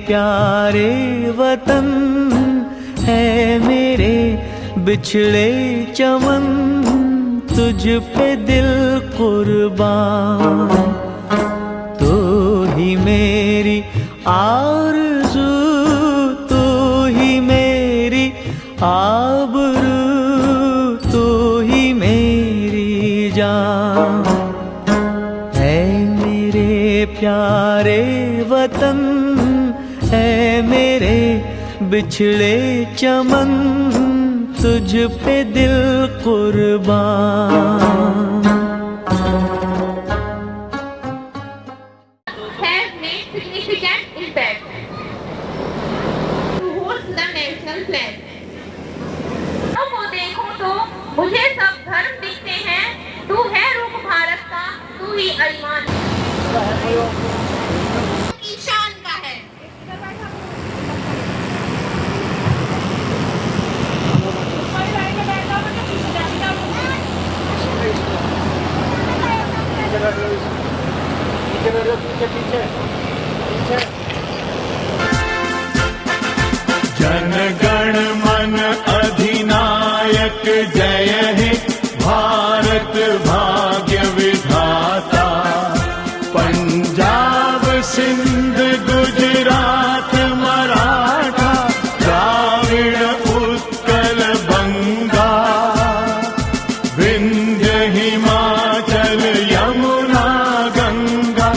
प्यारे वतन है मेरे बिछड़े चमन, तुझ पे दिल कुर्बान। तू ही मेरी आरज़ू, तू ही मेरी आबरू, तू ही मेरी जान। है मेरे प्यारे वतन है मेरे बिछड़े चमन, तुझ पे दिल कुर्बान। Have made significant impact towards the national flag. को देखूं तो मुझे सब धर्म दिखते हैं, तू है रूप भारत का, तू ही अरमान की शान का है। जन गण मन अधिनायक जय हे भारत भाग्य विधाता। पंजाब सिंध गुजरात मराठा द्राविड़ उत्कल बंगा, विंध्य हिमाचल यमुना गंगा,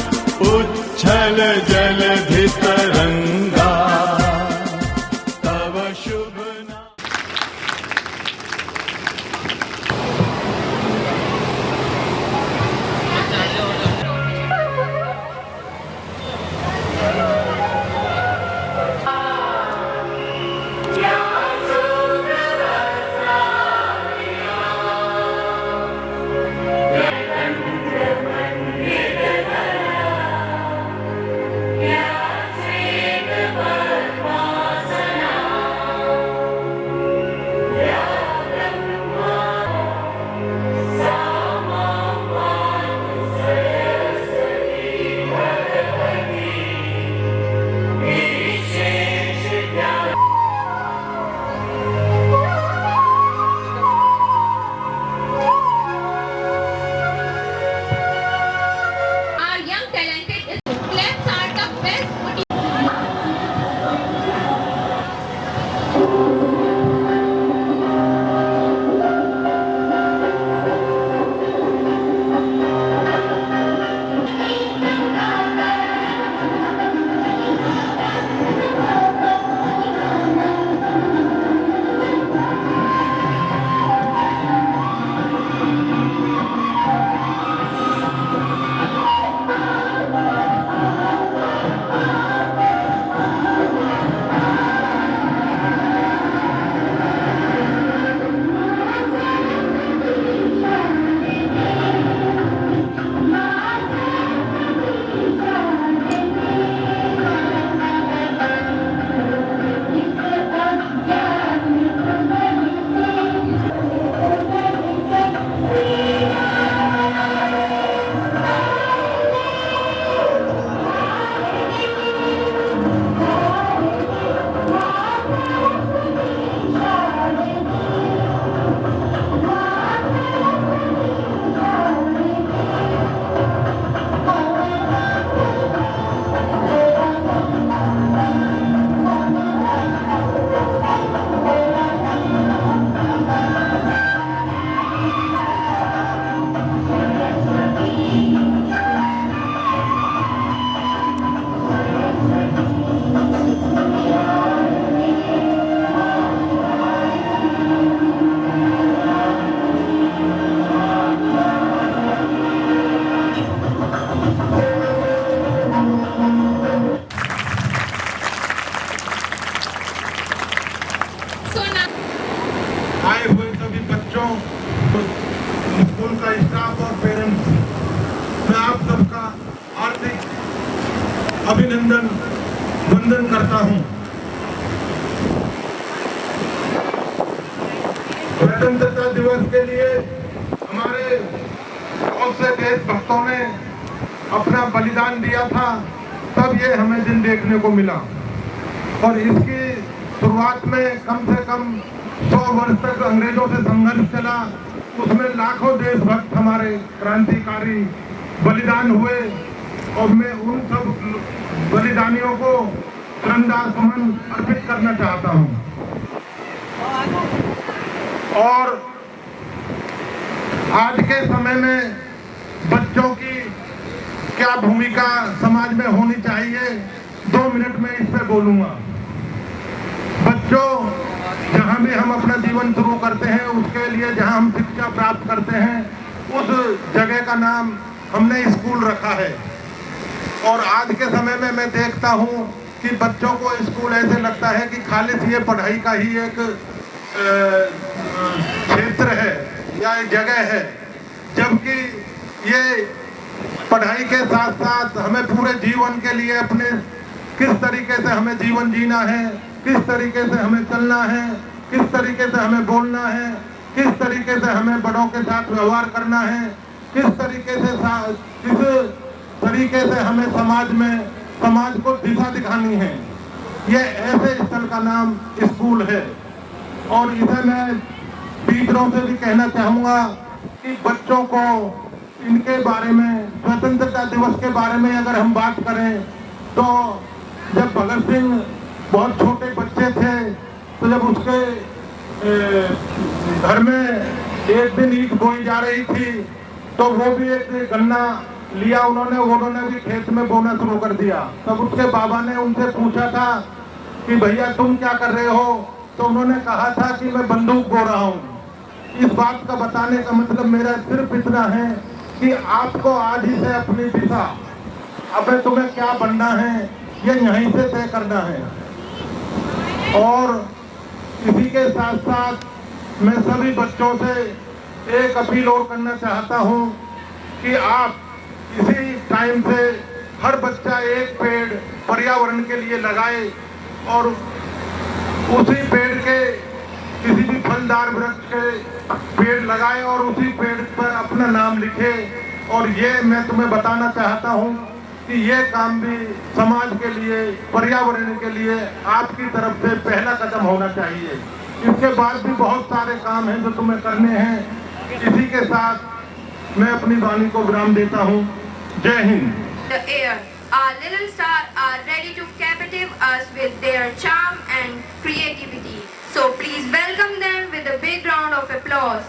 उच्छल जलधि तरंगा। तव शुभ अभिनंदन वंदन करता हूं। स्वतंत्रता दिवस के लिए हमारे बहुत से देशभक्तों ने अपना बलिदान दिया था, तब ये हमें दिन देखने को मिला। और इसकी शुरुआत में कम से कम 100 वर्ष तक अंग्रेजों से संघर्ष चला, उसमें लाखों देशभक्त हमारे क्रांतिकारी बलिदान हुए और मैं उन सब बलिदानियों को श्रद्धा सुमन अर्पित करना चाहता हूं। और आज के समय में बच्चों की क्या भूमिका समाज में होनी चाहिए, 2 मिनट में इस पर बोलूंगा। बच्चों, जहां भी हम अपना जीवन शुरू करते हैं, उसके लिए जहां हम शिक्षा प्राप्त करते हैं, उस जगह का नाम हमने स्कूल रखा है। और आज के समय में मैं देखता हूं कि बच्चों को स्कूल ऐसे लगता है कि खाली ये पढ़ाई का ही एक क्षेत्र है या एक जगह है, जबकि ये पढ़ाई के साथ साथ हमें पूरे जीवन के लिए अपने किस तरीके से हमें जीवन जीना है, किस तरीके से हमें चलना है, किस तरीके से हमें बोलना है, किस तरीके से हमें बड़ों के साथ व्यवहार करना है, किस तरीके से हमें समाज को दिशा दिखानी है। ये ऐसे स्थल का नाम स्कूल है। और इसे मैं टीचरों से भी कहना चाहूंगा कि बच्चों को इनके बारे में, स्वतंत्रता दिवस के बारे में अगर हम बात करें तो जब भगत सिंह बहुत छोटे बच्चे थे तो जब उसके घर में एक दिन ईंट बोई जा रही थी तो वो भी एक गन्ना लिया उन्होंने भी खेत में बोना शुरू कर दिया। तब उसके बाबा ने उनसे पूछा था कि भैया तुम क्या कर रहे हो, तो उन्होंने कहा था कि मैं बंदूक बो रहा हूँ। इस बात का बताने का मतलब मेरा सिर्फ इतना है कि आपको आज ही से अपनी दिशा, अब तुम्हें क्या बनना है, ये यहीं से तय करना है। और इसी के साथ साथ मैं सभी बच्चों से एक अपील और करना चाहता हूँ कि आप इसी टाइम से हर बच्चा एक पेड़ पर्यावरण के लिए लगाए और उसी पेड़ के किसी भी फलदार वृक्ष के पेड़ लगाए और उसी पेड़ पर अपना नाम लिखे। और ये मैं तुम्हें बताना चाहता हूँ कि ये काम भी समाज के लिए, पर्यावरण के लिए आपकी तरफ से पहला कदम होना चाहिए। इसके बाद भी बहुत सारे काम हैं जो तुम्हें करने हैं। इसी के साथ मैं अपनी वाणी को विराम देता हूँ। जय Hind. The air, our little stars are ready to captivate us with their charm and creativity. So please welcome them with a big round of applause.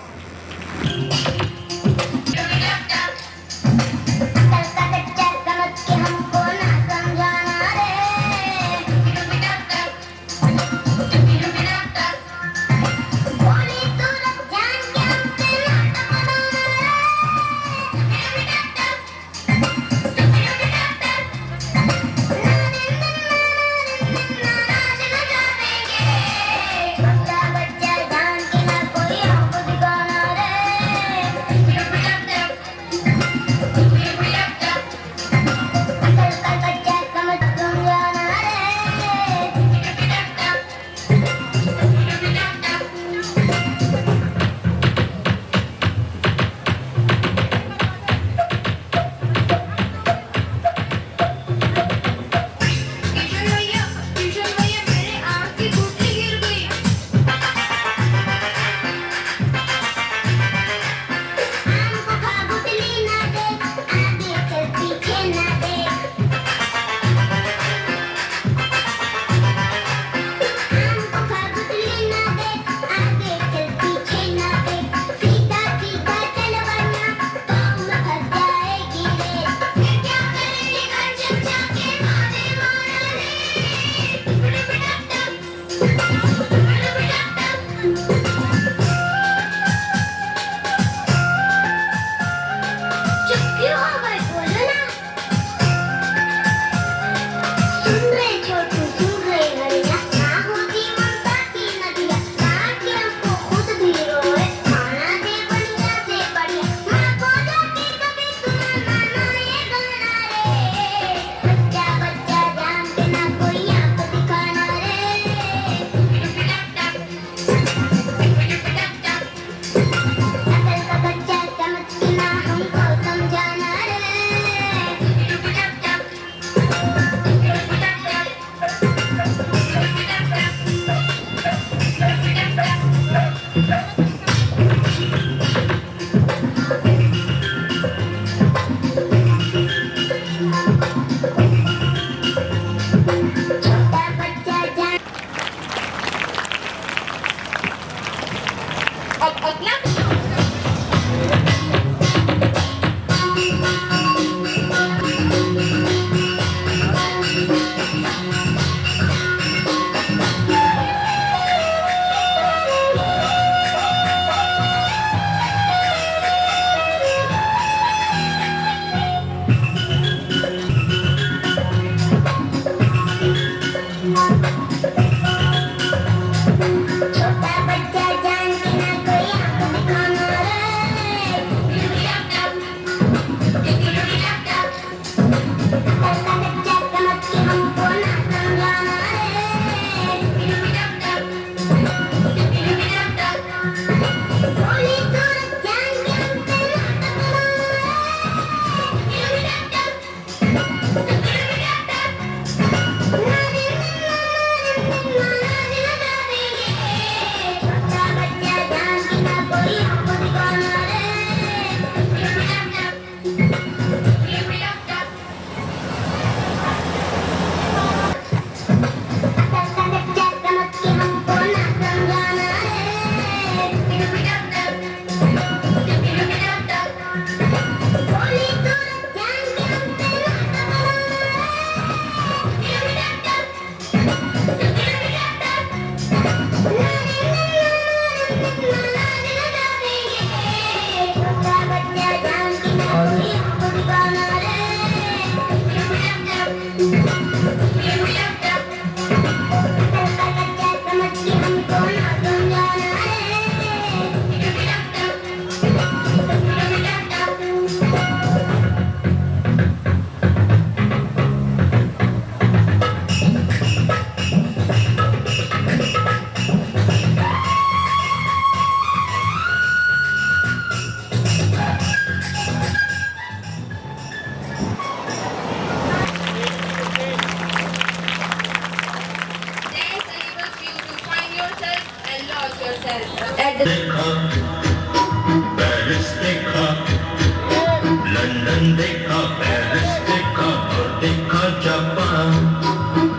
London देखा, पेरिस देखा और देखा जापान।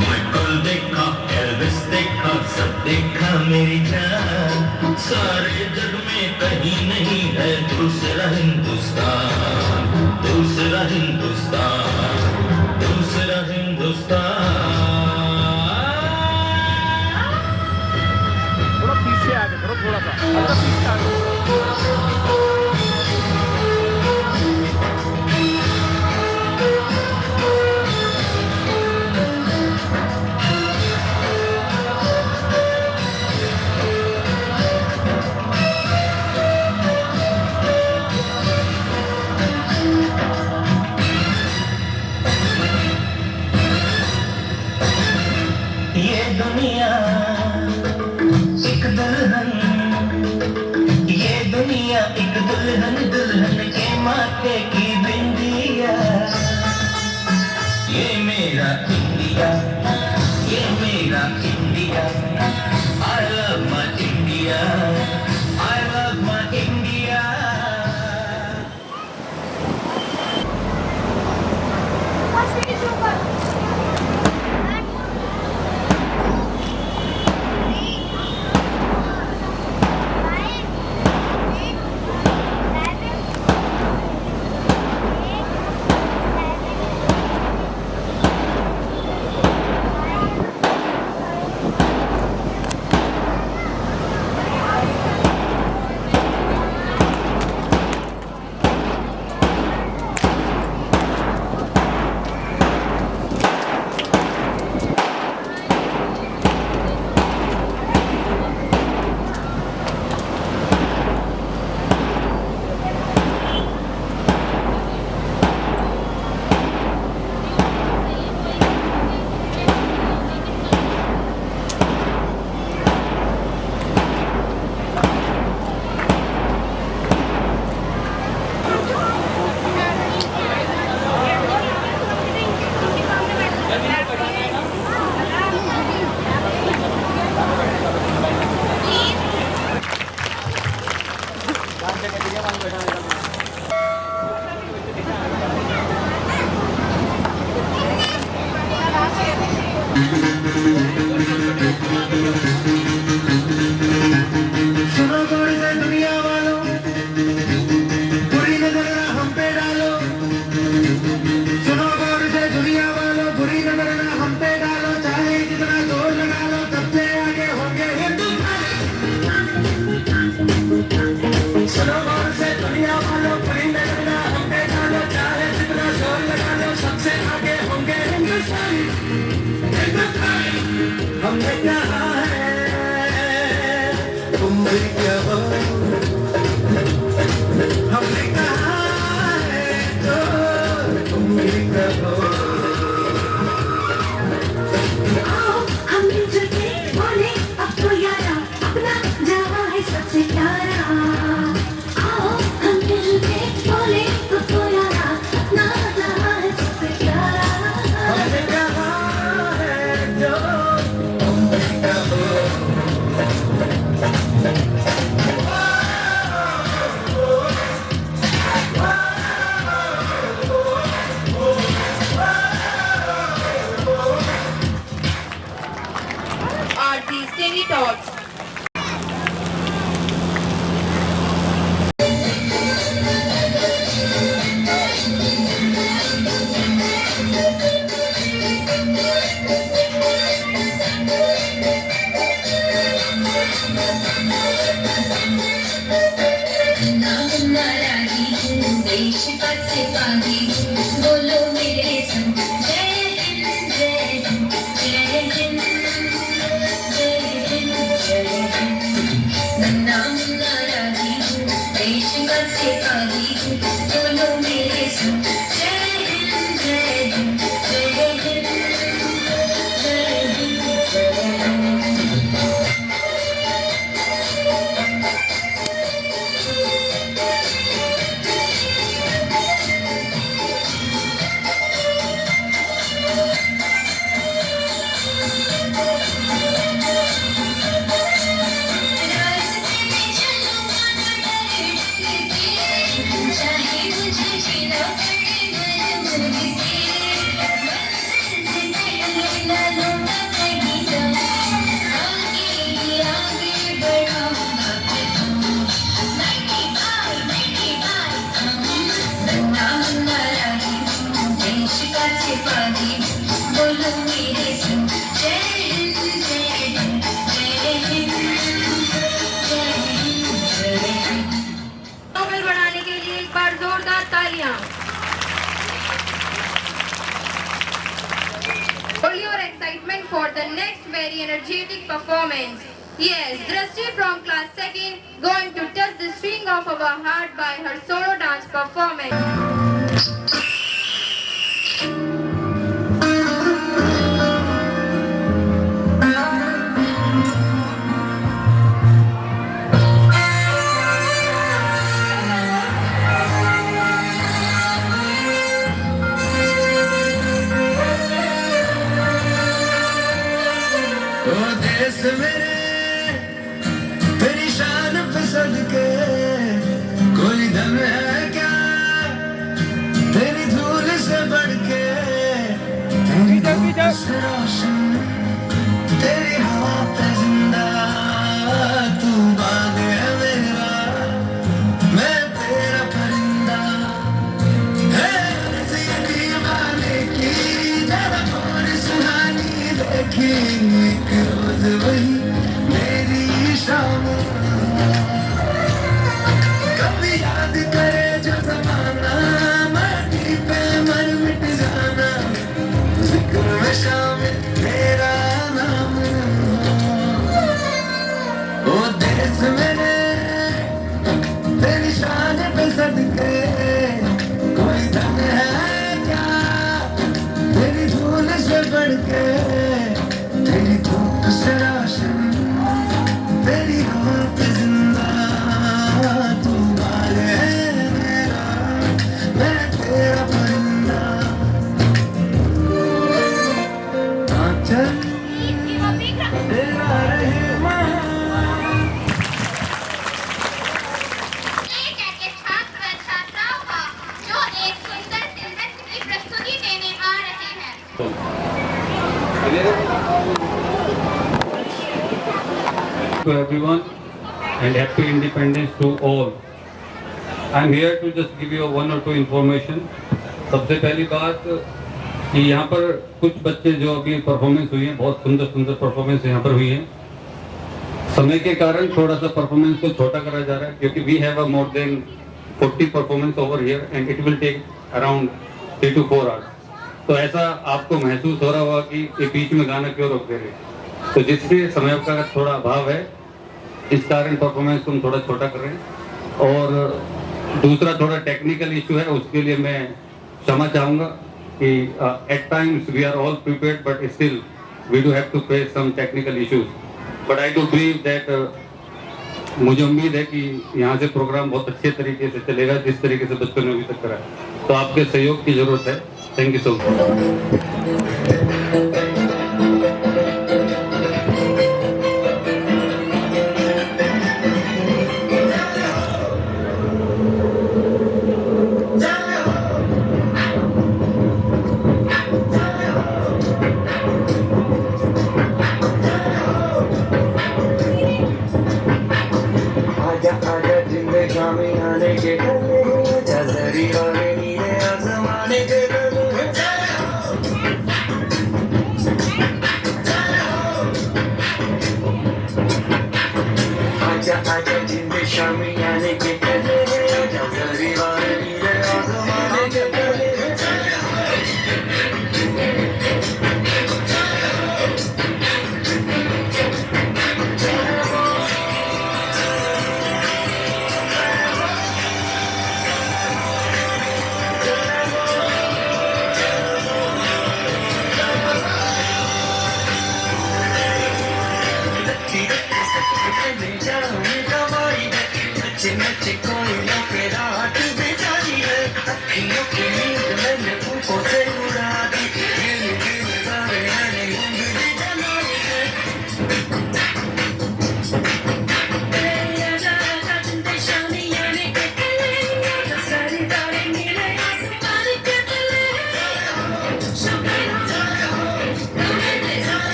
माइकल देखा, एल्विस देखा, सब देखा मेरी जान। सारे जग में कहीं नहीं है दूसरा हिंदुस्तान, दूसरा हिंदुस्तान, दूसरा हिंदुस्तान। थोड़ा पीछे आगे करो, थोड़ा सा पीछे आगे। ये दुनिया एक दुल्हन, ये दुनिया एक दुल्हन, दुल्हन के माथे की बिंदिया। ये मेरा इंडिया, ये मेरा India. I love my India, I love my India। हमने कहा है तुम भी कहो, हमने कहा है तो तुम भी कहो। आओ हम मिलजुल के बोले अब तो यारा, अपना जहां है सबसे प्यारा। आओ हम मिलजुल के बोले अब तो यारा, अपना जहां है सबसे प्यारा। हमने कहा है जो तुम भी कहो। Are these daily thoughts? देश का सिपाही बोलो मेरे संग, जय हिंद जय हिंद जय हिंद जय हिंद जय हिंद। नाम नाराजी हूँ देश का सिपाही बोलो मेरे संग, जय हिंद जय हिंद जय हिंद जय हिंद जय Hind. for the next very energetic performance. Yes, Drashti from class 2nd going to touch the string of our heart by her solo dance performance. ओ देश मेरे तेरी शान पे सदके कोई दम है क्या तेरी धूल से बढ़ के तेरी धूप से रोशन तेरी हवा पे जिंदा तू बाग है मेरा मैं तेरा परिंदा है दीवाने की जरा थोड़ी सुहानी देखी एक रोज वही मेरी शाम कभी याद करे जो जमाना माटी पे मर मिट जाना जिक्र में शामिल मेरा नाम ओ देश मेरे तेरी शान पे सदके कोई दम है क्या तेरी धूल से बढ़ के तेरी धूप से रोशन तेरी हवा पे जिंदा तू बाग है मेरा मैं तेरा परिंदा चल तेरा रहमान एक ऐसे छात्र व छात्राओं का जो एक सुंदर से नृत्य की प्रस्तुति देने आ रहे हैं। To everyone and happy independence to all. I am here to just give you one or two information. सबसे पहली बात कि यहाँ पर कुछ बच्चे जो अभी परफॉर्मेंस हुई है, बहुत सुंदर सुंदर परफॉर्मेंस यहाँ पर हुई है। समय के कारण थोड़ा सा परफॉर्मेंस को छोटा करा जा रहा है क्योंकि we have a more than 40 performance over here and it will take around 3 to 4 hours. तो ऐसा आपको महसूस हो रहा होगा कि ये बीच में गाना क्यों रोक दे रहे, तो जिससे समय का थोड़ा अभाव है, इस कारण परफॉर्मेंस को हम थोड़ा छोटा कर रहे हैं। और दूसरा थोड़ा टेक्निकल इशू है, उसके लिए मैं क्षमा चाहूँगा कि at times we are all prepared but still we do have to face some technical issues, but I do believe that मुझे उम्मीद है कि यहाँ से प्रोग्राम बहुत अच्छे तरीके से चलेगा जिस तरीके से बच्चों ने अभी तक करा है। तो आपके सहयोग की जरूरत है। Thank you so much. आजा आजा जिंदे शामी आने के जजरी वाले नीले आसमाने के आजा आजा जिंदे शामी आने के जजरी वाले नीले आसमाने के नचे कोई के रात बेचारी है अखियों की नींद मैंने फूकों से उड़ा दी गिन गिन गावे मैंने उंगली जलाई है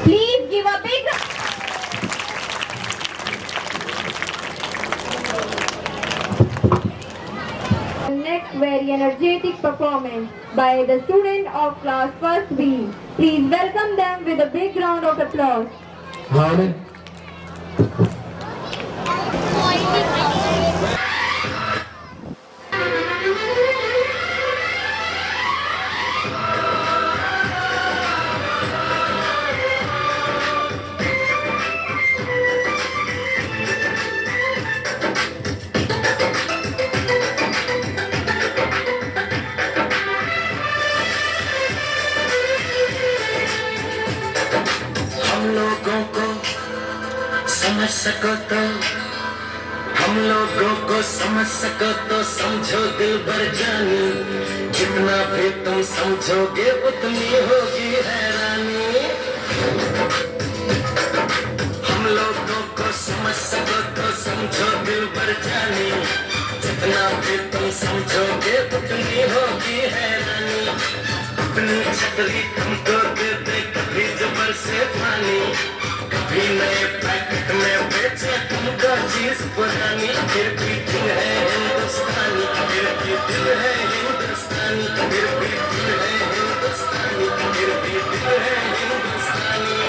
Please give a big next very energetic performance by the student of class 1st B. Please welcome them with a big round of applause. हाँ समझ सको तो, हम लोगों को समझ सको तो समझो दिल भर जानी, जितना भी तुम समझोगे उतनी होगी हैरानी। हम लोगों को समझ सको तो समझो दिल भर जानी, जितना भी तुम समझोगे उतनी होगी हैरानी। अपनी छतरी तुमको दे दे कभी जबर से पानी, कभी नए पैकेट में बेचे तुमको चीज पुरानी। फिर भी दिल है हिंदुस्तानी, फिर भी दिल है हिंदुस्तानी, फिर भी दिल है हिंदुस्तानी, फिर भी दिल है हिंदुस्तानी।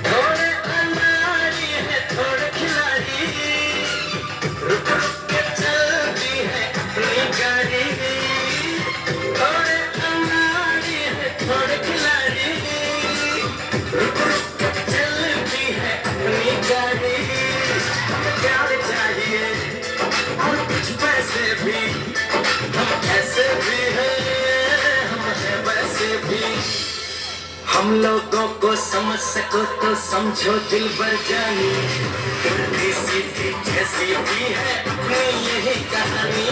थोड़े अनाड़ी है थोड़े खिलाड़ी, रुक रुक के चलती है अपनी गाड़ी। थोड़े अनाड़ी है थोड़े खिलाड़ी, रुक रुक के चलती है अपनी गाड़ी। प्यार चाहिए और कुछ पैसे भी, हम ऐसे भी हैं, हम हैं वैसे भी। हम लोगों को समझ सको तो समझो दिल भर जानी, उल्टी सीधी जैसी भी है अपनी यही कहानी।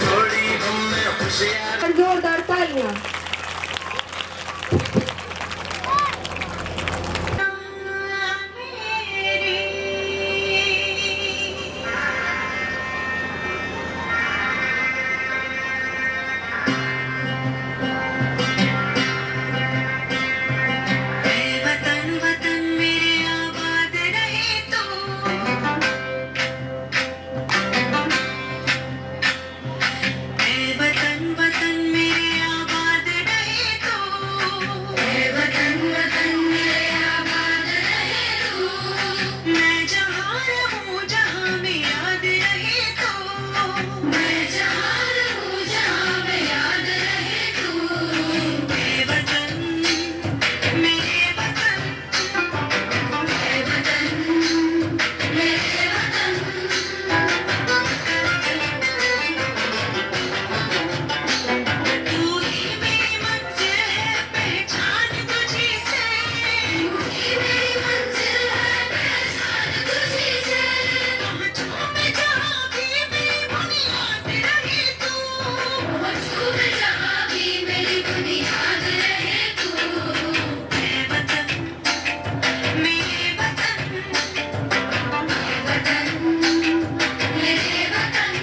थोड़ी हम में होशियार, जोरदार तालियां। वतन वतन मेरे आबाद रहे तो, वतन वतन मेरे आबाद रहे तो, वतन वतन मेरे आबाद रहे तो, मैं जहाँ रहूँ जहाँ में याद रहे तो, मैं जहाँ रहूँ जहाँ में याद रहे तो, वतन मेरे वतन, मेरे वतन, मेरे वतन। तू ही मेरी मंजिल है पहचान तुझी से, तू ही मेरी मंजिल है पहचान तुझी से। पहुँचूं मैं जहाँ भी मेरी बुनियाद रहे तू, पहुँचूं मैं जहाँ भी मेरी बुनियाद रहे तू। मेरे वतन, मेरे वतन, मेरे वतन, मेरे वतन।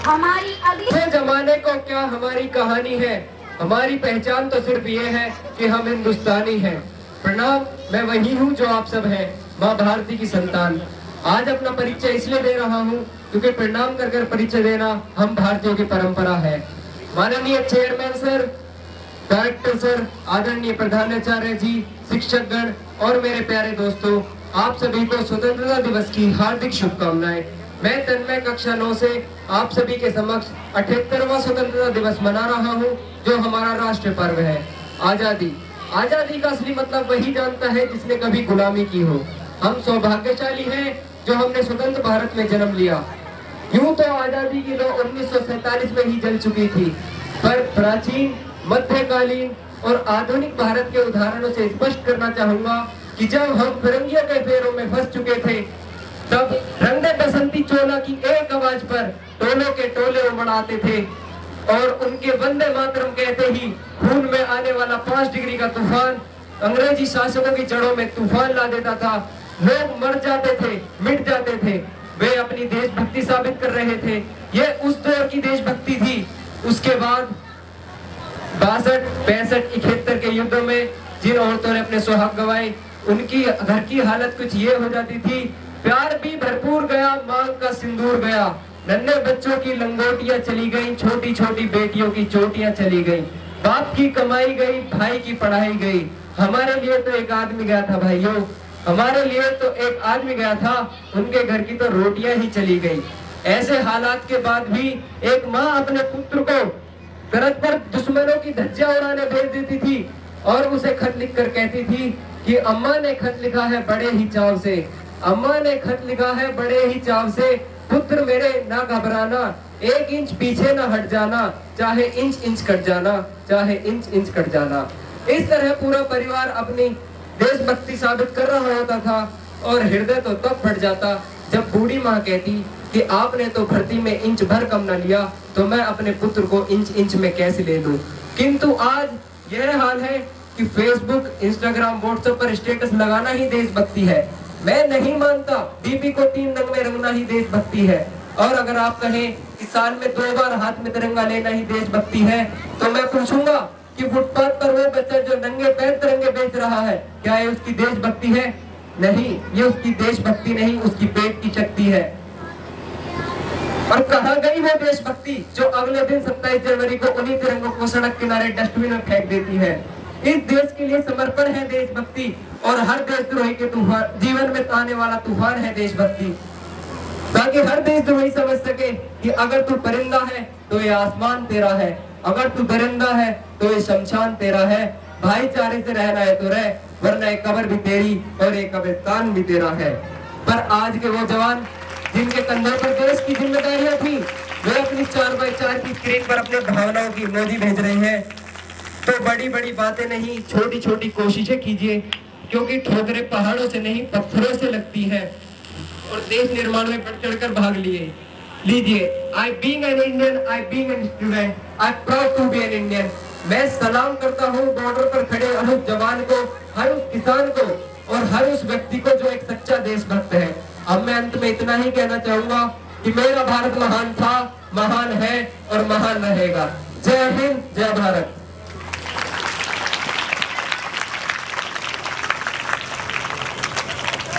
हमारी अगली से जमाने को क्या हमारी कहानी है, हमारी पहचान तो सिर्फ ये है कि हम हिंदुस्तानी हैं। प्रणाम, मैं वही हूँ जो आप सब हैं, माँ भारती की संतान। आज अपना परिचय इसलिए दे रहा हूँ क्योंकि प्रणाम कर कर परिचय देना हम भारतीयों की परंपरा है। माननीय चेयरमैन सर, डायरेक्टर सर, आदरणीय प्रधानाचार्य जी, शिक्षकगण और मेरे प्यारे दोस्तों, आप सभी को स्वतंत्रता दिवस की हार्दिक शुभकामनाएं। मैं तन्मय कक्षा 9 से आप सभी के समक्ष 78वां स्वतंत्रता दिवस मना रहा हूं, जो हमारा राष्ट्रीय पर्व है। आजादी, आजादी का असली मतलब वही जानता है जिसने कभी गुलामी की हो। हम सौभाग्यशाली हैं जो हमने स्वतंत्र भारत में जन्म लिया। यूं तो आजादी की लौ 1947 में ही जल चुकी थी, पर प्राचीन, मध्यकालीन और आधुनिक भारत के उदाहरणों से स्पष्ट करना चाहूंगा कि जब हम फिरंगियों के पैरों में फंस चुके थे, तब रंगे बसंती चोला की एक आवाज पर टोलों के टोले उमड़ आते थे और उनके वंदे मातरम कहते ही खून में आने वाला 5 डिग्री का तूफान अंग्रेजी शासकों की जड़ों में तूफान ला देता था। लोग मर जाते थे, मिट जाते थे, वे अपनी देशभक्ति साबित कर रहे थे। ये उस दौर की देशभक्ति थी। उसके बाद 62, 65, 71 के युद्धों में जिन औरतों ने अपने सुहाग गंवाए, उनकी घर की हालत कुछ ये हो जाती थी। प्यार भी भरपूर गया, मांग का सिंदूर गया, नन्हे बच्चों की लंगोटियां चली गई, छोटी छोटी बेटियों की चोटियां चली गई, बाप की कमाई गई, भाई की पढ़ाई गई। हमारे लिए तो एक आदमी गया था भाइयों, हमारे लिए तो एक आदमी गया था, उनके घर की तो रोटियां ही चली गई। ऐसे हालात के बाद भी एक माँ अपने पुत्र को सरहद पर दुश्मनों की धज्जियां उड़ाने भेज देती थी, और उसे खत लिखकर कहती थी कि अम्मा ने खत लिखा है बड़े ही चाव से, अम्मा ने खत लिखा है बड़े ही चाव से, पुत्र मेरे ना घबराना, 1 इंच पीछे ना हट जाना, चाहे इंच इंच कट जाना, चाहे इंच इंच कट जाना। इस तरह पूरा परिवार अपनी देशभक्ति साबित कर रहा होता था और हृदय तो तब फट जाता जब बूढ़ी माँ कहती कि आपने तो भर्ती में इंच भर कम न लिया, तो मैं अपने पुत्र को इंच इंच में कैसे ले लूं। किंतु आज यह हाल है कि फेसबुक, इंस्टाग्राम, व्हाट्सएप पर स्टेटस लगाना ही देशभक्ति है। मैं नहीं मानता डीपी को 3 रंग में रंगना ही देशभक्ति है। और अगर आप कहें कि साल में 2 बार हाथ में तिरंगा लेना ही देशभक्ति है, तो मैं पूछूंगा कि फुटपाथ पर वो बच्चा जो नंगे पैर तिरंगे बेच रहा है, क्या ये उसकी देशभक्ति है? नहीं, ये उसकी देशभक्ति नहीं, उसकी पेट की शक्ति है। और कहाँ गई वो देशभक्ति जो अगले दिन 27 जनवरी को उन्हीं तिरंगों को सड़क किनारे डस्टबिन में फेंक देती है। इस देश के लिए समर्पण है देशभक्ति, और हर देशद्रोही के तूफान जीवन में आने वाला तूफान है देशभक्ति, ताकि हर देशद्रोही समझ सके कि अगर तू परिंदा है तो ये आसमान तेरा है, अगर तू दरिंदा है तो ये शमशान तेरा है। भाईचारे से रहना है तो रह, वरना एक कब्र भी तेरी और एक कब्रिस्तान भी तेरा है। पर आज के वो जवान जिनके कंधों पर देश की जिम्मेदारियां थी, वे अपनी 4x4 की स्क्रीन पर अपने भावनाओं की इमोजी भेज रहे हैं। तो बड़ी बड़ी बातें नहीं, छोटी छोटी कोशिशें कीजिए, क्योंकि ठोकरें पहाड़ों से नहीं पत्थरों से लगती है। और देश निर्माण में बढ़ चढ़कर भाग लीजिए। I being an Indian, I being an student, I proud to be an Indian। मैं सलाम करता हूँ बॉर्डर पर खड़े हर उस जवान को, हर उस किसान को और हर उस व्यक्ति को जो एक सच्चा देशभक्त है। अब मैं अंत में इतना ही कहना चाहूंगा कि मेरा भारत महान था, महान है और महान रहेगा। जय हिंद, जय Bharat.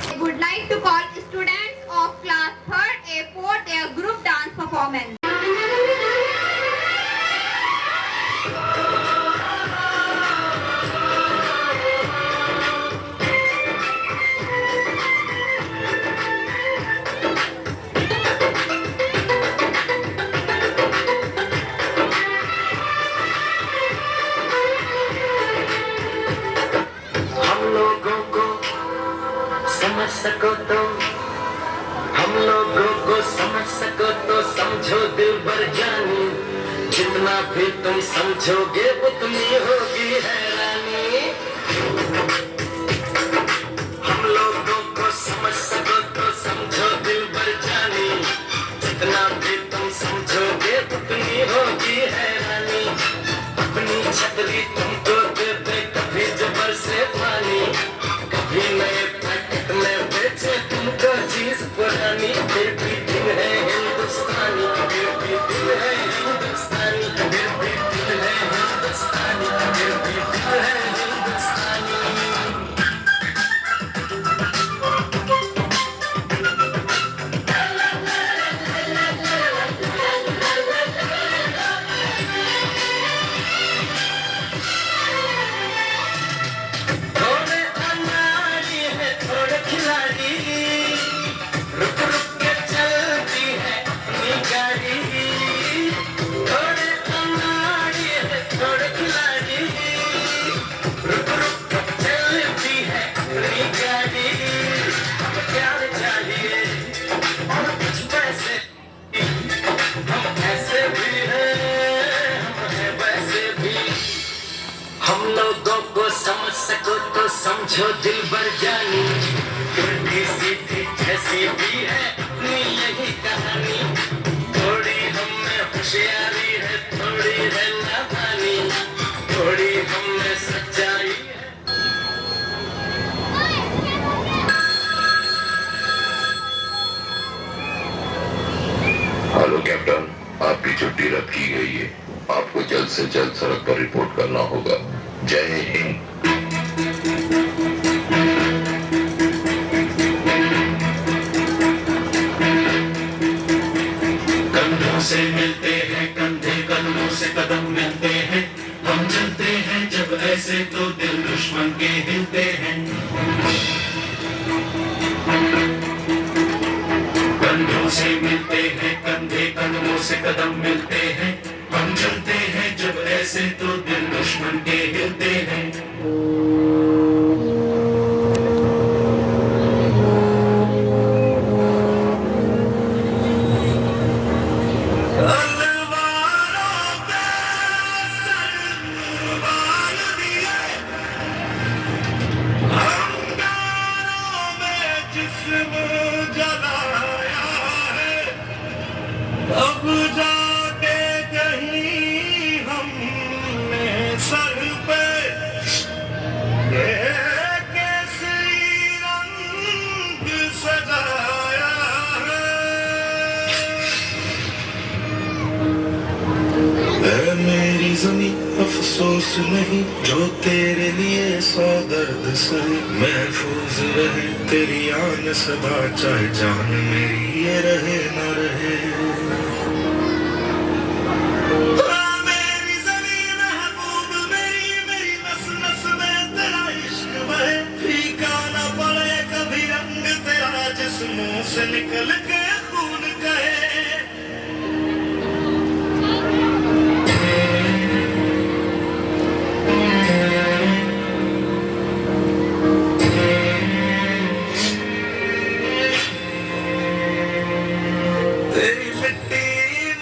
I would like to call students of class 3rd A for their group dance performance. समझ सको तो हम लोगों को समझ सको तो समझो दिल भर जानी, जितना भी तुम समझोगे उतनी होगी हैरानी। हम लोगों को समझ सको तो समझो दिल भर जानी, जितना भी तुम समझोगे उतनी होगी हैरानी। अपनी छतरी तुमको दे दे कभी जबर से पानी, कभी नए पैकेट में बेचे तुमको चीज पुरानी। फिर भी दिल है हिंदुस्तानी, फिर भी दिल है हिंदुस्तानी, फिर भी दिल है हिंदुस्तानी, फिर भी दिल है हिंदुस्तानी। समझ सको तो समझो दिल भर जानी, उल्टी सीधी जैसी भी है अपनी यही कहानी। थोड़ी हम में होशियारी है, थोड़ी है नादानी, थोड़ी हम में सच्चाई है। हेलो कैप्टन, आपकी छुट्टी रद्द की गई है। आपको जल्द से जल्द सड़क पर रिपोर्ट करना होगा। जय हिंद। कंधों से मिलते हैं कंधे, कदमों से कदम मिलते हैं, हम चलते हैं जब ऐसे तो दिल दुश्मन के हिलते हैं। कंधों से मिलते हैं कंधे, कदमों से कदम मिलते हैं, हम जलते हैं जब ऐसे तो दिल दुश्मन के हिलते हैं। अब जाके कहीं हमने सर पे ये केसरी रंग सजाया है मेरी ज़मीं अफसोस नहीं जो तेरे लिए सौ दर्द सहे महफूज रहे तेरी आन सदा चाहे जान मेरी ये रहे न रहे। मुंह से निकल के खून कहे तेरी मिट्टी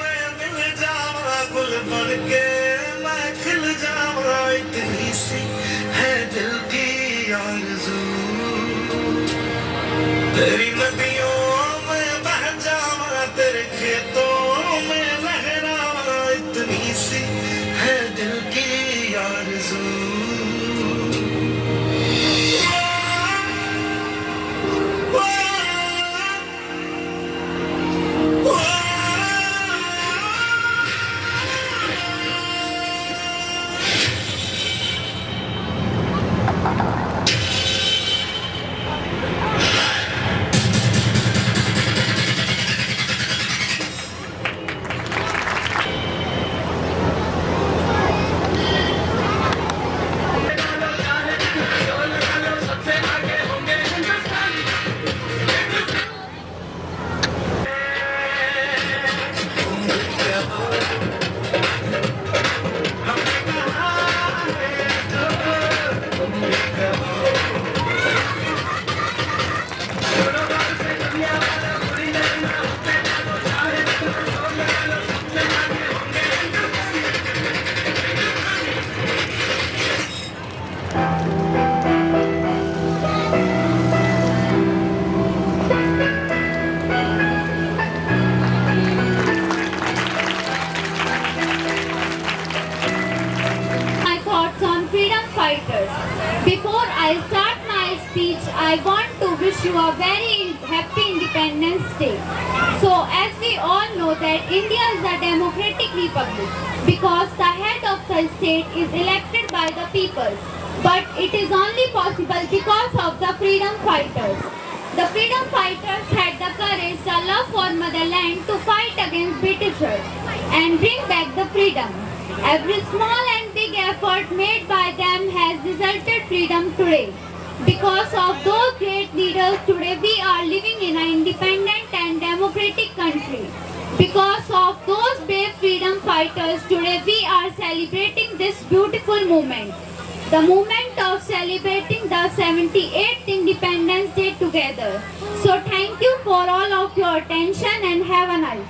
में मिल जावा गुल बन के मैं खिल जावा इतनी सी है दिल की आरज़ू तेरी नदियों में बह जावा तेरे खेतों में लहरावा इतनी सी है दिल की आरज़ू। Before I start my speech, I want to wish you a very happy Independence Day. So, as we all know that India is a democratic republic because the head of the state is elected by the people. But it is only possible because of the freedom fighters. The freedom fighters had the courage, the love for motherland to fight against Britishers and bring back the freedom. Every small and big effort made by them has resulted freedom today. Because of those great leaders, today we are living in an independent and democratic country. Because of those brave freedom fighters, today we are celebrating this beautiful moment. The moment of celebrating the 78th Independence Day together. So thank you for all of your attention and have a nice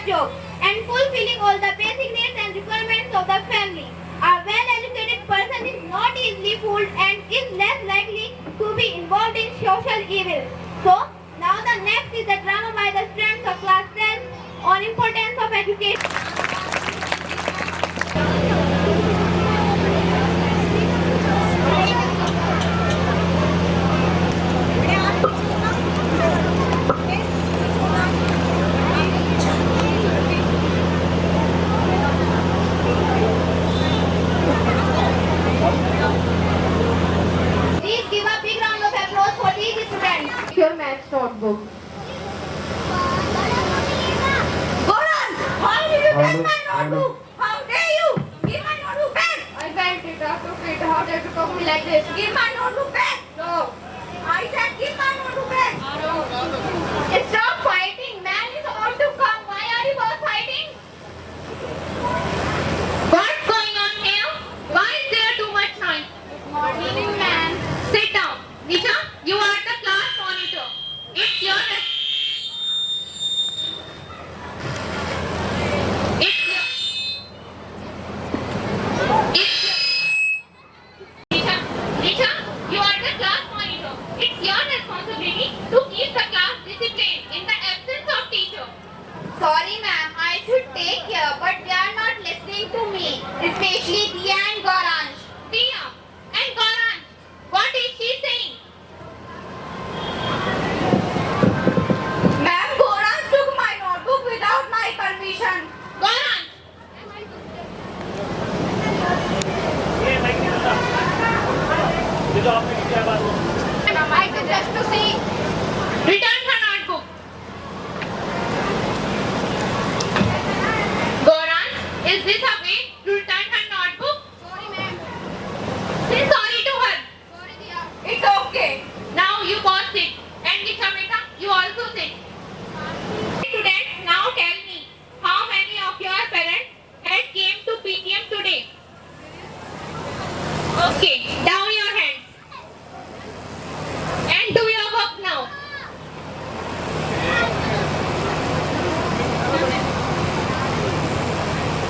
job and fulfilling all the basic needs and requirements of the family. A well-educated person is not easily fooled and is less likely to be involved in social evil. So, now the next is a drama by the students of class 10 on importance of education. Your maths notebook. Goran, why did you take my notebook? How dare you? Give my notebook back. I felt it, I took it. How dare you talk to me like this? Give my notebook back. No. I said give my notebook back. No. Stop fighting. Man is about to come. Why are you both fighting? and Gauransh. Diya and Gauransh, what is she saying? Ma'am, Gauransh took my notebook without my permission. Gauransh. Ma'am, I could just to see. Return her notebook. Gauransh, is this a way to return her notebook? Sorry, ma'am. Say sorry to her. Sorry, Diya. It's okay. Now you both sit. And Nisha beta, you also sit. Students, now tell me, how many of your parents had came to PTM today? Okay, down your hands. And do your work now.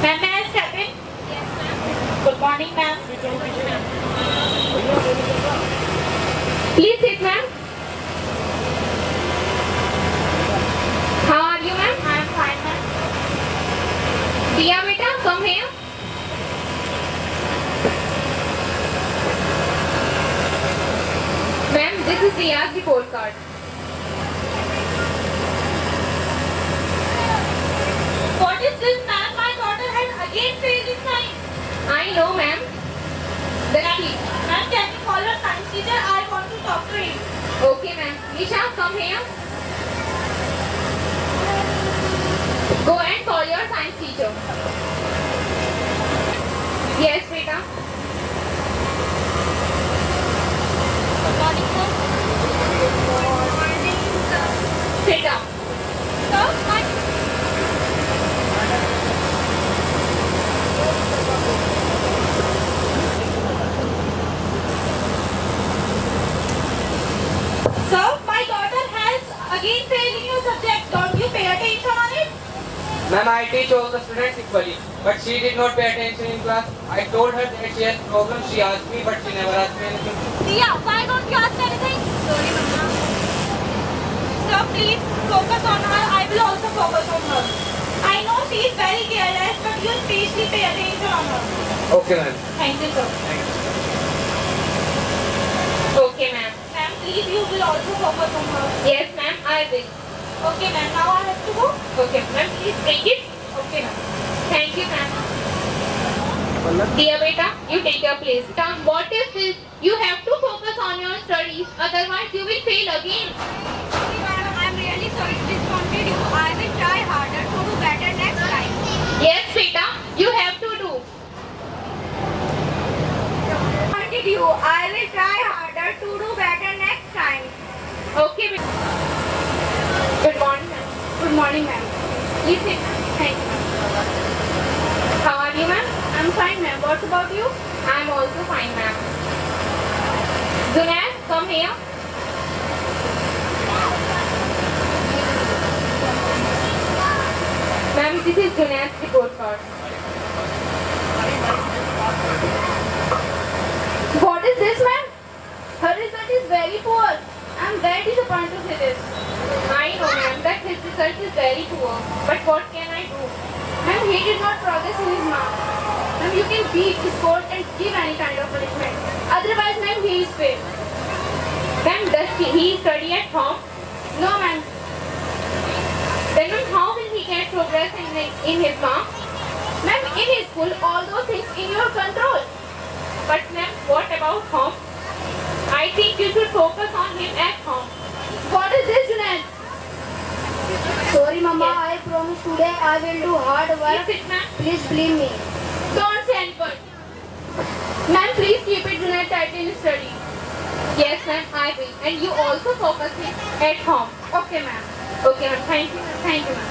Ma'am, may I step in? Yes, ma'am. Good morning, ma'am. Please sit, ma'am. How are you, ma'am? I am fine, ma'am. Diya beta, come here. Ma'am, this is Diya's report card. What is this, ma'am? My daughter has again failed in science. I know, ma'am. Ma'am, can you call your science teacher? I want to talk to him. Okay, ma'am. Nisha, come here. Go and call your science teacher. Yes, beta. Good morning, sir. Good morning, sir. Sit down. Sir, Sir, my daughter has again failed in your subject. Don't you pay attention on it? Ma'am, I teach all the students equally, but she did not pay attention in class. I told her that she has problems. She asked me, but she never asked me anything. Diya, why don't you ask anything? Sorry, Mama. Sir, please focus on her. I will also focus on her. I know she is very careless, but you especially pay attention on her. Okay, ma'am. Thank you, sir. Okay, ma'am. Ma'am, please, you will also focus on her. Yes, ma'am, I will. Okay, ma'am. Now I have to go. Okay, ma'am. Please bring it. Okay, ma'am. Thank you, ma'am. Dear beta, you take your place. Now, what is this? You have to focus on your studies. Otherwise, you will fail again. Sorry, madam. I'm really sorry to disappoint you. I will try harder to do better next time. Yes, beta. You have to do. You. I will try harder to do better next time. Okay, beta. Good morning, ma'am. Good morning, ma'am. Please sit, ma'am. Thank you, ma'am. How are you, ma'am? I'm fine, ma'am. What about you? I'm also fine, ma'am. Zunaid, come here. Ma'am, this is Zunaid's report card. What is this, ma'am? Her result is very poor. I'm very disappointed to see this. I know, ma'am, that his result is very poor. But what can I do? Ma'am, he did not progress in his marks. Ma'am, you can beat, scold and give any kind of punishment. Otherwise, ma'am, he is failed. Ma'am, does he study at home? No, ma'am. Then, ma'am, how will he get progress in his marks? Ma'am, in his school, all those things in your control. But ma'am, what about home? I think you should focus on him at home. What is this, Junaid? Sorry, Mama. Yes. I promise today I will do hard work. Yes, ma'am. Please believe me. Don't say any word. Ma'am, please keep it Junaid tight in study. Yes, ma'am, I will. And you also focus him at home. Okay, ma'am. Okay, ma'am. Thank you, ma'am. Thank you, ma'am.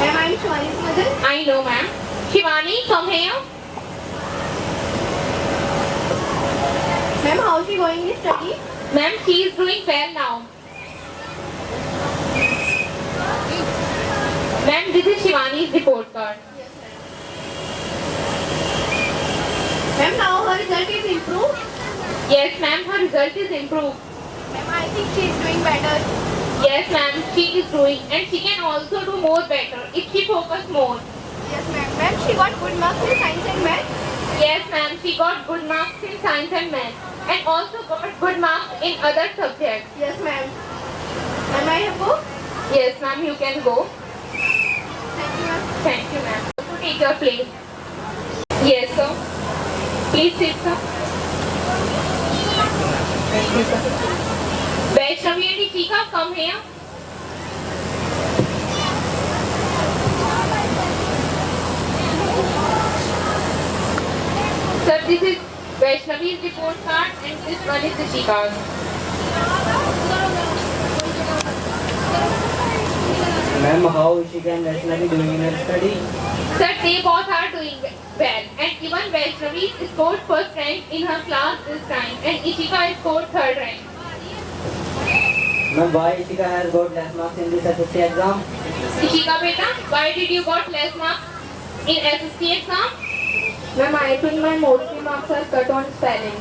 Ma'am, I am Shivani's mother. I know, ma'am. Shivani, come here. Ma'am, how is she going in study? Ma'am, she is doing well now. Ma'am, this is Shivani's report card. Ma'am, now her result is improved. Yes, ma'am, her result is improved. Ma'am, I think she is doing better. Yes, ma'am, she is doing and she can also do more better if she focus more. Yes, ma'am. Ma'am, she got good marks in science and math. Yes, ma'am. She got good marks in science and math, and also got good marks in other subjects. Yes, ma'am. Ma'am, I have go? Yes, ma'am. You can go. Thank you, ma'am. Thank you, ma'am. To take your place. Yes, sir. Please sit, sir. Thank you, sir. Vaishnavi and Ichika, come here. Sir, this is Vaishnavi's report card and this one is Ichika's. Ma'am, how Ishika and Vaishnavi doing in her study? Sir, they both are doing well, and even Vaishnavi scored first rank in her class this time, and Ishika scored third rank. Ma'am, why Ishika has got less marks in this SSC exam? Ishika beta, why did you got less marks in SSC exam? Ma'am, I think my mostly marks are cut on spelling.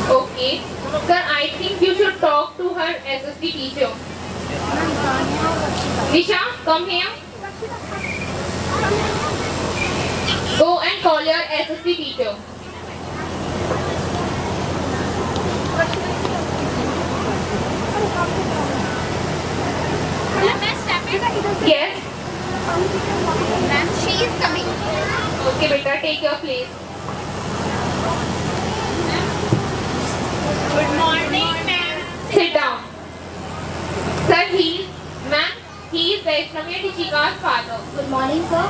Okay. Sir, I think you should talk to her SSC teacher. Nisha, come here. Go and call your SSC teacher. Yes. Ma'am, she is coming. Okay, beta, take your place. Good morning, ma'am. Sit down. Sir, he is Vaishnavi and Ishika's father. Good morning, sir.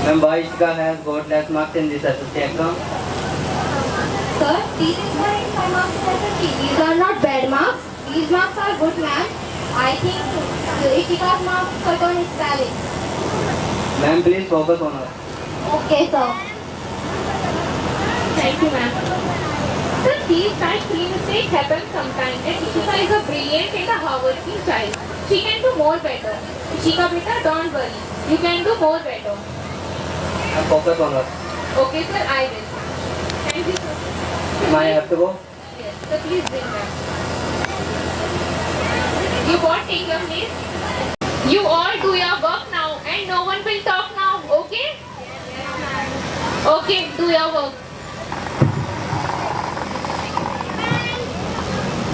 Ma'am, why Ishika has got less marks in this SSC exam? Sir, these is my marks in SSC. These are not bad marks. These marks are good, ma'am. I think Ishika's marks cut on spelling. Ma'am, please focus on her. Okay, sir. Thank you, ma'am. Sir, these type 3 mistakes happen sometimes, and Ishika is a brilliant and a hardworking child. She can do more better. Ishika beta, don't worry. You can do more better. Ma'am, focus on her. Okay, sir, I will. Thank you, sir. Ma'am, I have to go. Yes, sir, please bring that. You both take your place. You all do your work now, and no one will talk now, okay? Okay, do your work.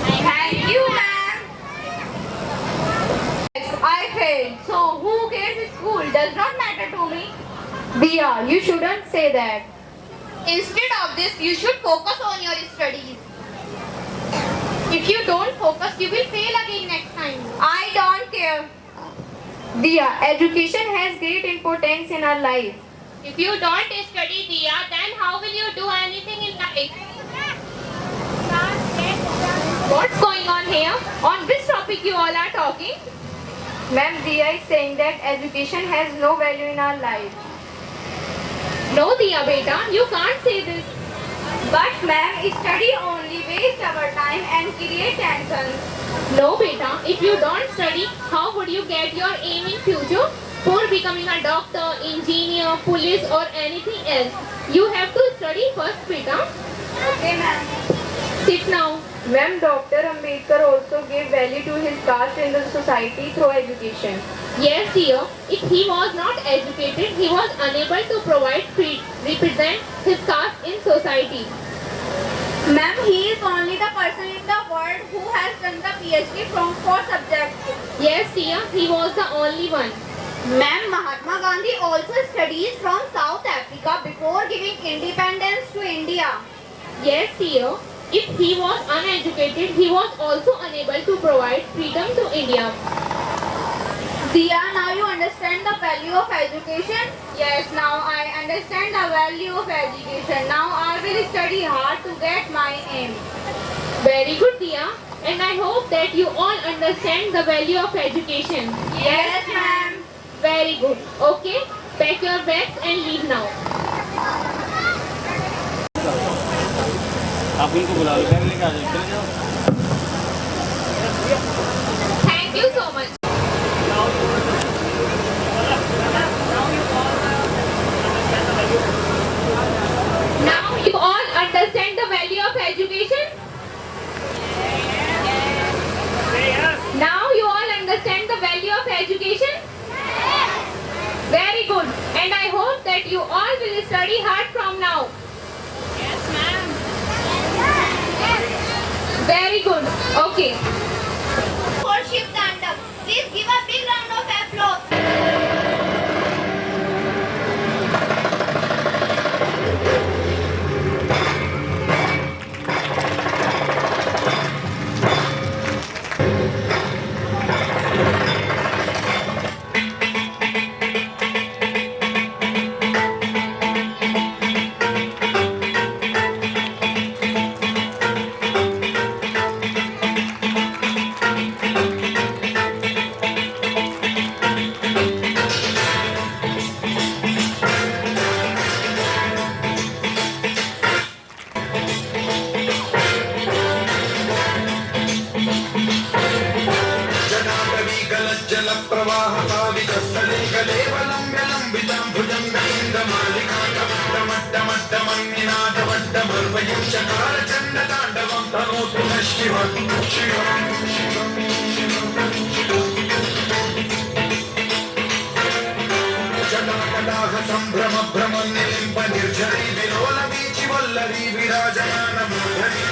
Thank you, ma'am. I failed. So, who gets school does not matter to me. Diya, you shouldn't say that. Instead of this, you should focus on your studies. If you don't focus, you will fail again next time. I don't care. Diya, education has great importance in our life. If you don't study, Diya, then how will you do anything in life? What's going on here? On which topic you all are talking? Ma'am, Diya is saying that education has no value in our life. No, Diya beta, you can't say this. But ma'am, study only waste our time and create tensions. No, beta, if you don't study, how would you get your aim in future? For becoming a doctor, engineer, police or anything else, you have to study first, beta. Okay, ma'am. Sit now. Ma'am, Dr. Ambedkar also gave value to his caste in the society through education. Yes, dear. If he was not educated, he was unable to represent his caste in society. Ma'am, he is only the person in the world who has done the PhD from 4 subjects. Yes, dear. He was the only one. Ma'am, Mahatma Gandhi also studies from South Africa before giving independence to India. Yes, dear. If he was uneducated, he was also unable to provide freedom to India. Diya, now you understand the value of education? Yes, now I understand the value of education. Now I will study hard to get my aim. Very good, Diya. And I hope that you all understand the value of education. Yes, ma'am. Very good. Okay, pack your bags and leave now. आप इनको बुला लो, bag लेके आ जाओ, चले जाओ। Thank you so much. Now you all understand the value of education? Now you all understand the value of education? And I hope that you all will study hard from now. Yes, ma'am. Very good. Okay. For Shiv Tandav. Please give a big round of applause. संभ्रम भ्रम निलिंब निर्झरी विलोल बीचि वल्लरी विराजमान मूर्धनि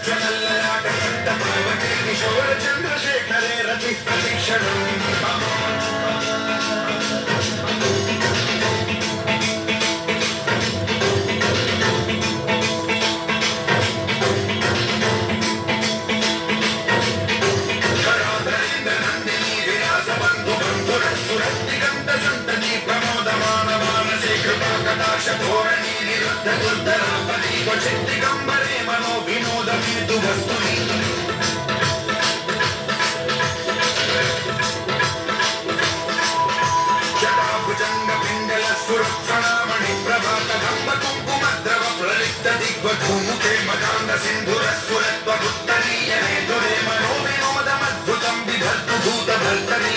ज्वलल्ललाट कंठ पार्वती किशोर चंद्रशेखरे रति चित्तिगंबरे मनो विनोद हेतु वस्तुनि जटाभुजंग पिंगल सुरक्षणामणि प्रभात गंब कुंकुम द्रव प्रलिप्त दिग्वधूमुखे मदांग सिंधुर सुरत्व उत्तरीय हेतुरे मनो विनोदमद्भुतं बिभर्तु भूत Bhartari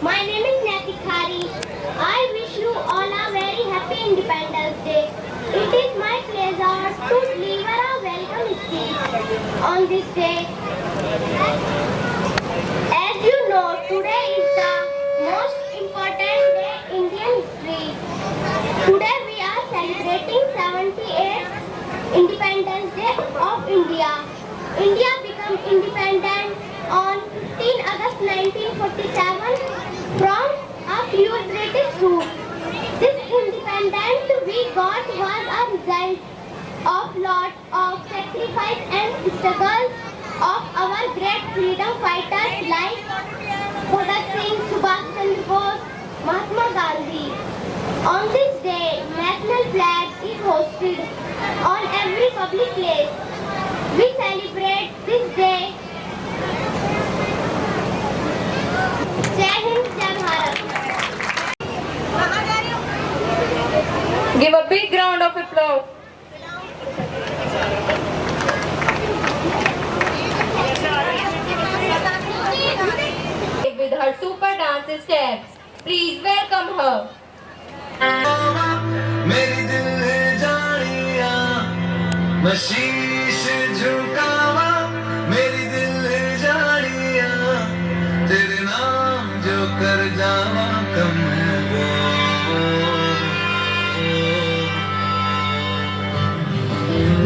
My name is Naitik Khari. I wish you all a very happy Independence Day. It is my pleasure to deliver a welcome speech on this day. As you know, today is the most important day in Indian history. Today we are celebrating 78th Independence Day of India. India became independent on 15 August 1947 from a pure British rule. This independence we got was a result of lot of sacrifice and struggle of our great freedom fighters like Bhagat Singh, Subhash Chandra Bose, Mahatma Gandhi. On this day, national flag is hosted on every public place. We celebrate this day. Jai Hind, Jai Bharat. Give a big round of applause. With her super dance steps, please welcome her. मेरी दिल जानिया मैं शीश झुकावा मेरी दिल जानिया तेरे नाम जो कर जावा कम है वो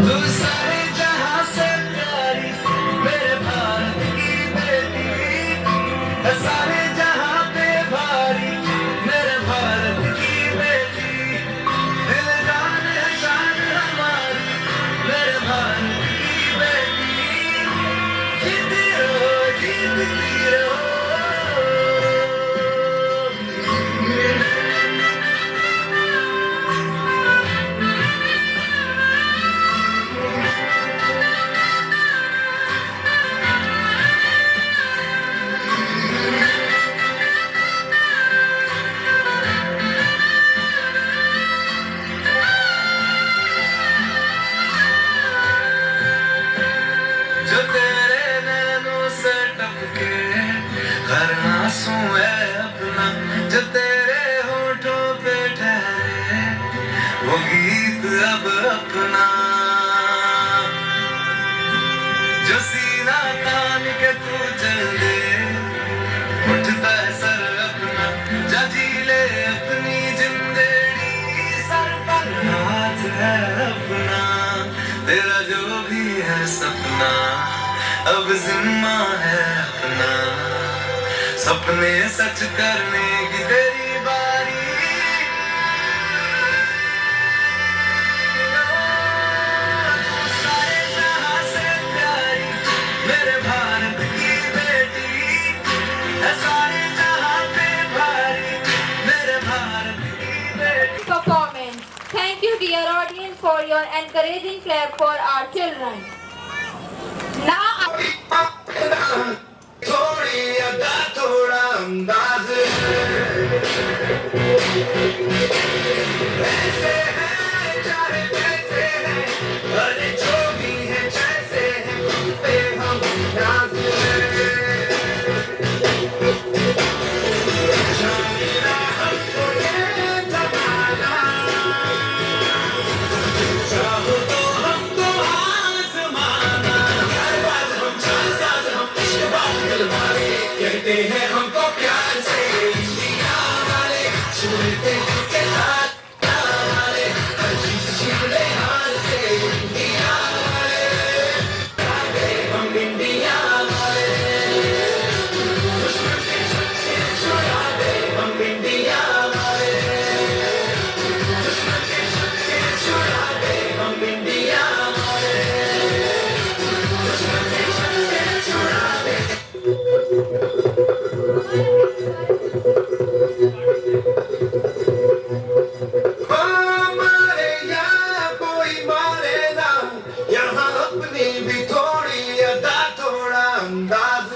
तू सारे जहां से प्यारी मेरे भारत की बेटी सारे जहां पे भारी मेरे भारत की बेटी दिल जान है शान हमारी मेरे भारत तेरा जो भी है सपना अब जिम्मा है अपना, सपने सच करने की तेरी बारी। सारे जहां से प्यारी मेरे भारत की बेटी है, सारे जहां पे भारी मेरे भारत की बेटी। Performance. Thank you, dear audience, for your encouraging clap for our children. Now, थोड़ी अदा थोड़ा अंदाज ऐसे है चाहे जैसे है, अरे जो भी है जैसे है हम पे हम नाज जानेगा हमको ये जमाना, चाहो तो हमको आज़माना। हर बात हम चाल साज हम इश्क बात दिलवाले, कहते हैं हमको प्यार से इंडिया वाले, छूते के हाथ वाले, हर चीज छीन ले हाथ से इंडिया वाले, हम इंडिया वाले, दुश्मन के छक्के छुड़ा दे हम इंडिया वाले, दुश्मन के छक्के छुड़ा दे हम इंडिया वाले, दुश्मन के छक्के छुड़ा दे। मारे या कोई मारे ना, यहाँ अपनी भी थोड़ी अदा थोड़ा अंदाज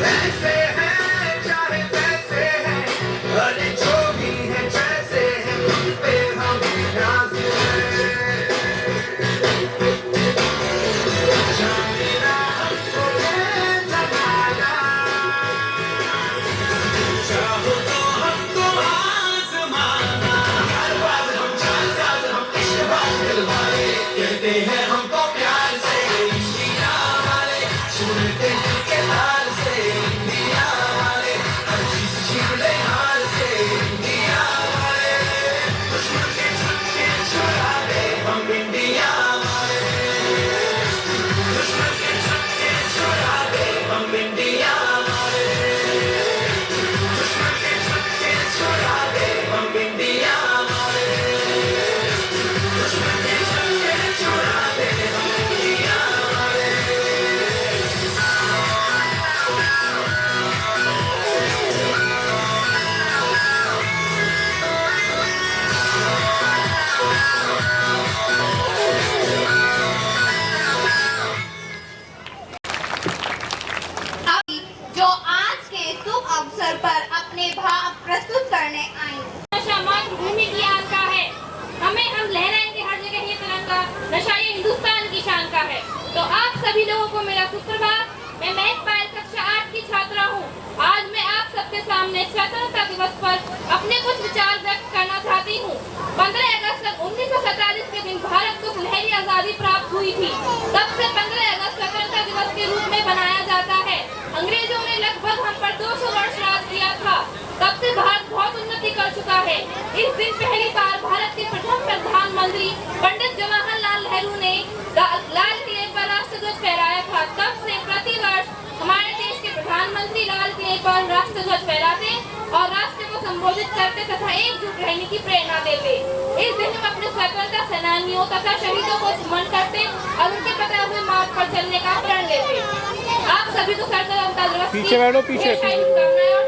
ऐसे है चाहे वैसे है, अरे जो भी है जैसे है हम पे हम नाज जानेगा हमको ये जमाना, चाहो तो हमको आज़माना। हर बात हम चाल साज हम इश्क बात दिलवाले, कहते हैं हमको प्यार से इंडिया वाले, छूते के हाल से इंडिया वाले, हर चीज छीन ले हाल से इंडिया वाले, दुश्मन के छक्के छुड़ा दे हम इंडिया वाले, दुश्मन के छक्के छुड़ा दे हम इंडिया वाले, दुश्मन के छक्के छुड़ा दे हम इंडिया वाले, दुश्मन के छक्के छुड़ा दे हम इंडिया वाले। जो आज के शुभ अवसर पर अपने भाव प्रस्तुत करने आई। नशा मातृभूमि की आन का है, हम लहराएंगे हर जगह ये तिरंगा, नशा ये हिंदुस्तान की शान का है। तो आप सभी लोगों को मेरा सुप्रभात। मैं महक पायल कक्षा 8 की छात्रा हूँ। आज मैं आप सबके सामने स्वतंत्रता दिवस पर अपने कुछ विचार व्यक्त करना चाहती हूँ। 15 अगस्त 1947 के दिन भारत को सुनहरी आजादी प्राप्त हुई थी। तब से 15 अगस्त स्वतंत्रता दिवस के रूप में मनाया जाता है। अंग्रेजों ने लगभग हम पर 200 वर्ष राज किया था। तब से भारत बहुत उन्नति कर चुका है। इस दिन पहली बार भारत के प्रथम प्रधानमंत्री पंडित जवाहरलाल नेहरू ने लाल किले पर राष्ट्रध्वज फहराया था। तब से प्रतिवर्ष हमारे देश के प्रधानमंत्री लाल किले पर राष्ट्रध्वज फहराते और राष्ट्र को संबोधित करते तथा एकजुट रहने की प्रेरणा देते। इस दिन हम अपने स्वतंत्रता सेनानियों तथा शहीदों को स्मरण करते और उनके बताए हुए मार्ग पर चलने का प्रण लेते। आप सभी को स्वतंत्रता दिवस की ढेर सारी शुभकामनाएं और